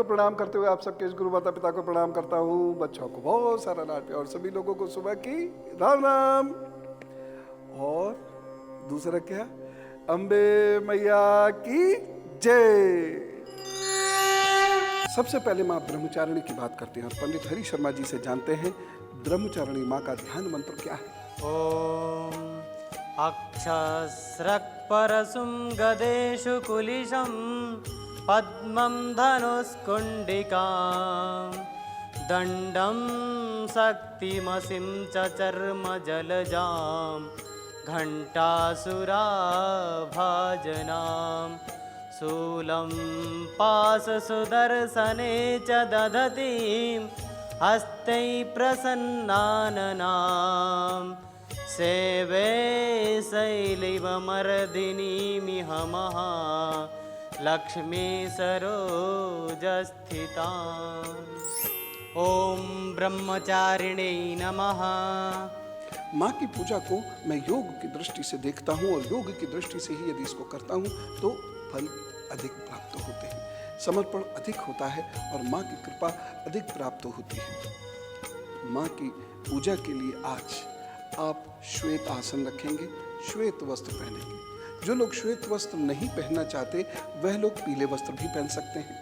प्रणाम करते हुए आप सबके इस गुरु माता पिता को प्रणाम करता हूँ। बच्चों को बहुत सारा लाड प्यार और सभी लोगों को सुबह की राम राम। और दूसरा क्या, अम्बे मैया की जय। सबसे पहले माँ ब्रह्मचारिणी की बात करते हैं और पंडित हरि शर्मा जी से जानते हैं ब्रह्मचारिणी माँ का ध्यान मंत्र क्या है। ओम अक्षस्रक् परसुं गदेषु कुलिशं पद्मं धनुष्कुण्डिकां दण्डं शक्तिमसिं च चर्मजलजां घण्टासुराभाजनां शूलं पाशसुदर्शने च दधतीं हस्तै प्रसन्नाननां सेवे शैलिवमर्दिनीमिह महा लक्ष्मी सरोजस्थिता। ओम ब्रह्मचारिणे नमः। माँ की पूजा को मैं योग की दृष्टि से देखता हूँ और योग की दृष्टि से ही यदि इसको करता हूँ तो फल अधिक प्राप्त होते हैं, समर्पण अधिक होता है और माँ की कृपा अधिक प्राप्त होती है। माँ की पूजा के लिए आज आप श्वेत आसन रखेंगे, श्वेत वस्त्र पहनेंगे। जो लोग श्वेत वस्त्र नहीं पहनना चाहते वह लोग पीले वस्त्र भी पहन सकते हैं,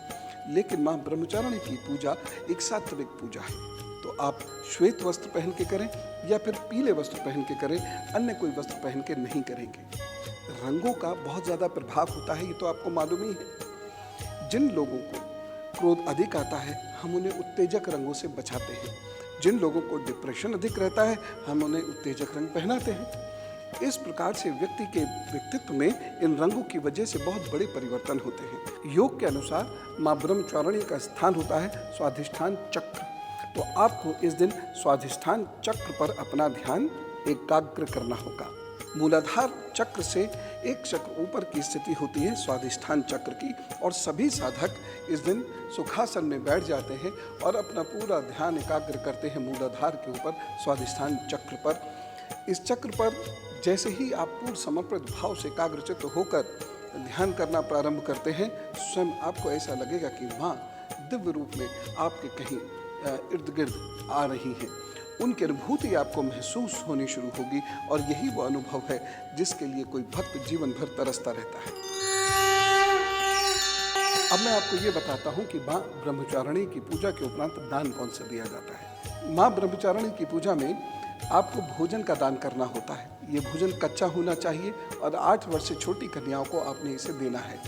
लेकिन माँ ब्रह्मचारिणी की पूजा एक सात्विक पूजा है, तो आप श्वेत वस्त्र पहन के करें या फिर पीले वस्त्र पहन के करें, अन्य कोई वस्त्र पहन के नहीं करेंगे। रंगों का बहुत ज़्यादा प्रभाव होता है, ये तो आपको मालूम ही है। जिन लोगों को क्रोध अधिक आता है हम उन्हें उत्तेजक रंगों से बचाते हैं, जिन लोगों को डिप्रेशन अधिक रहता है हम उन्हें उत्तेजक रंग पहनाते हैं। इस प्रकार से व्यक्ति के व्यक्तित्व में इन रंगों की वजह से बहुत बड़े परिवर्तन होते हैं। योग के अनुसार माँ ब्रह्मचारिणी का स्थान होता है स्वाधिष्ठान चक्र, तो आपको इस दिन स्वाधिष्ठान चक्र पर अपना ध्यान एकाग्र करना होगा। मूलाधार चक्र से एक चक्र ऊपर की स्थिति होती है स्वाधिष्ठान चक्र की, और सभी साधक इस दिन सुखासन में बैठ जाते हैं और अपना पूरा ध्यान एकाग्र करते हैं मूलाधार के ऊपर स्वाधिष्ठान चक्र पर। इस चक्र पर जैसे ही आप पूर्ण समर्पित भाव से एकाग्रचित्त होकर ध्यान करना प्रारंभ करते हैं, स्वयं आपको ऐसा लगेगा कि माँ दिव्य रूप में आपके कहीं इर्द गिर्द आ रही हैं। उनकी अनुभूति आपको महसूस होनी शुरू होगी और यही वो अनुभव है जिसके लिए कोई भक्त जीवन भर तरसता रहता है। अब मैं आपको ये बताता हूँ कि माँ ब्रह्मचारिणी की पूजा के उपरांत दान कौन सा दिया जाता है। माँ ब्रह्मचारिणी की पूजा में आपको भोजन का दान करना होता है। ये भोजन कच्चा होना चाहिए और 8 वर्ष से छोटी कन्याओं को आपने इसे देना है।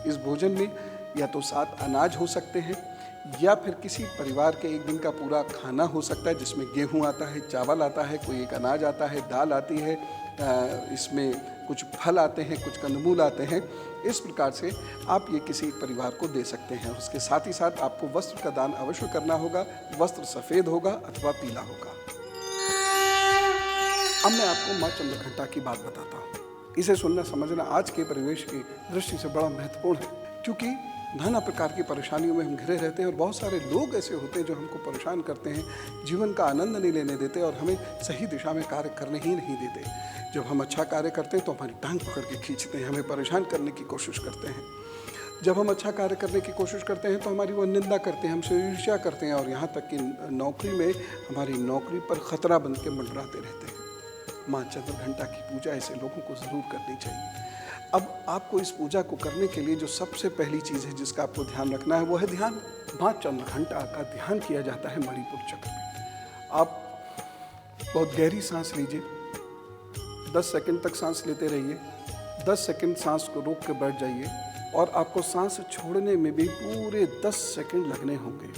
इस भोजन में या तो 7 अनाज हो सकते हैं या फिर किसी परिवार के एक दिन का पूरा खाना हो सकता है, जिसमें गेहूं आता है, चावल आता है, कोई एक अनाज आता है, दाल आती है, इसमें कुछ फल आते हैं, कुछ कंदमूल आते हैं। इस प्रकार से आप ये किसी परिवार को दे सकते हैं। उसके साथ ही साथ आपको वस्त्र का दान अवश्य करना होगा। वस्त्र सफ़ेद होगा अथवा पीला होगा। अब मैं आपको माँ चंद्रघंटा की बात बताता हूँ। इसे सुनना समझना आज के परिवेश की दृष्टि से बड़ा महत्वपूर्ण है, क्योंकि नाना प्रकार की परेशानियों में हम घिरे रहते हैं और बहुत सारे लोग ऐसे होते हैं जो हमको परेशान करते हैं, जीवन का आनंद नहीं लेने देते और हमें सही दिशा में कार्य करने ही नहीं देते। जब हम अच्छा कार्य करते हैं तो हमारी टांग पकड़ के खींचते हैं, हमें परेशान करने की कोशिश करते हैं। जब हम अच्छा कार्य करने की कोशिश करते हैं तो हमारी वो निंदा करते हैं, हमसे ईर्ष्या करते हैं और यहाँ तक कि नौकरी में हमारी नौकरी पर खतरा बन के मंडराते रहते हैं। माँ चंद्रघंटा की पूजा ऐसे लोगों को ज़रूर करनी चाहिए। अब आपको इस पूजा को करने के लिए जो सबसे पहली चीज़ है जिसका आपको ध्यान रखना है वो है ध्यान। माँ चंद्रघंटा का ध्यान किया जाता है मणिपुर चक्र में। आप बहुत गहरी सांस लीजिए, 10 सेकंड तक सांस लेते रहिए, 10 सेकंड सांस को रोक के बैठ जाइए और आपको सांस छोड़ने में भी पूरे 10 सेकंड लगने होंगे।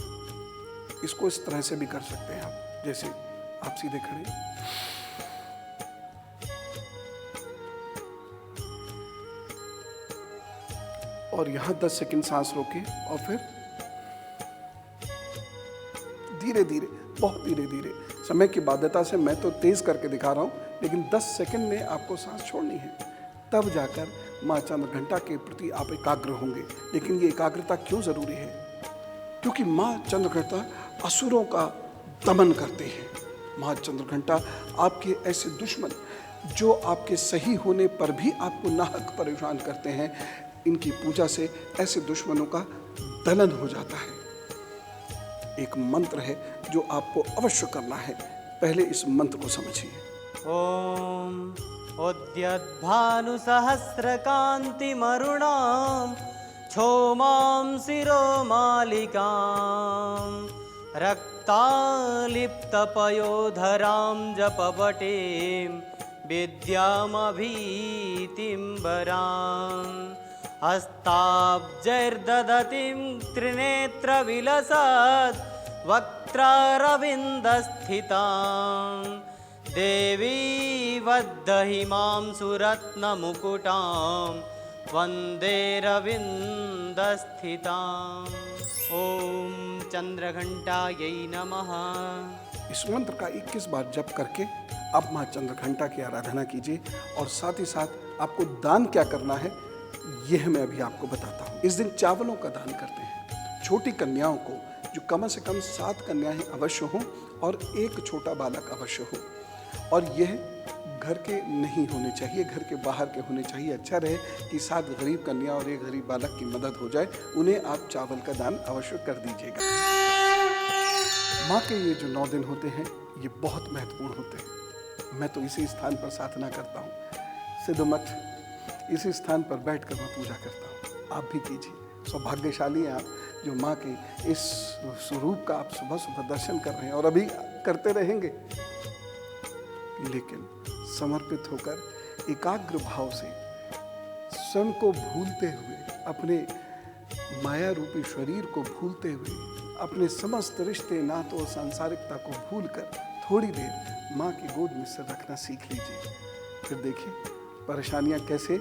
इसको इस तरह से भी कर सकते हैं आप, जैसे आप सीधे खड़े और यहाँ 10 सेकंड सांस रोके और फिर धीरे धीरे, बहुत धीरे धीरे, समय की बाध्यता से मैं तो तेज करके दिखा रहा हूँ, लेकिन 10 सेकंड में आपको सांस छोड़नी है। तब जाकर माँ चंद्रघंटा के प्रति आप एकाग्र होंगे। लेकिन ये एकाग्रता क्यों ज़रूरी है? क्योंकि माँ चंद्रघंटा असुरों का दमन करते हैं। माँ चंद्रघंटा आपके ऐसे दुश्मन जो आपके सही होने पर भी आपको नाहक परेशान करते हैं, इनकी पूजा से ऐसे दुश्मनों का दलन हो जाता है। एक मंत्र है जो आपको अवश्य करना है। पहले इस मंत्र को समझिए। ॐ उद्यद्भानुसहस्रकान्तिमरुणां क्षौमां शिरोमालिकां रक्तालिप्तपयोधरां जपपटीं विद्यामभीतिं हस्ताब्जैर्दधतीं त्रिनेत्रविलसत् वक्त्रारविन्दस्थितां देवी वद्दहिमां सुरत्नमुकुटां वन्दे रविन्दस्थिताम्। ॐ चंद्रघंटायै नमः। इस मंत्र का 21 बार जप करके आप माँ चंद्रघंटा की आराधना कीजिए। और साथ ही साथ आपको दान क्या करना है यह मैं अभी आपको बताता हूँ। इस दिन चावलों का दान करते हैं। छोटी कन्याओं को, जो कम से कम 7 कन्याएं अवश्य हों और एक छोटा बालक अवश्य हो, और यह घर के नहीं होने चाहिए, घर के बाहर के होने चाहिए। अच्छा रहे कि 7 गरीब कन्या और एक गरीब बालक की मदद हो जाए। उन्हें आप चावल का दान अवश्य कर दीजिएगा। माँ के ये जो 9 दिन होते हैं ये बहुत महत्वपूर्ण होते हैं। मैं तो इसी स्थान पर साधना करता हूँ, सिद्ध मठ, इसी स्थान पर बैठकर मैं पूजा करता हूँ। आप भी कीजिए। सौभाग्यशाली हैं आप जो माँ के इस स्वरूप का आप सुबह सुबह दर्शन कर रहे हैं और अभी करते रहेंगे। लेकिन समर्पित होकर एकाग्र भाव से स्वयं को भूलते हुए, अपने माया रूपी शरीर को भूलते हुए, अपने समस्त रिश्ते नातों और सांसारिकता को भूलकर थोड़ी देर माँ की गोद में सिर रखना सीख लीजिए। फिर देखिए परेशानियाँ कैसे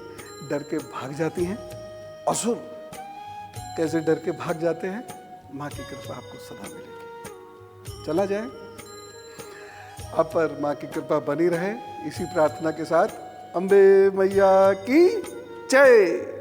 डर के भाग जाती हैं, असुर कैसे डर के भाग जाते हैं। माँ की कृपा आपको सदा मिलेगी। चला जाए, आप पर माँ की कृपा बनी रहे। इसी प्रार्थना के साथ अम्बे मैया की जय।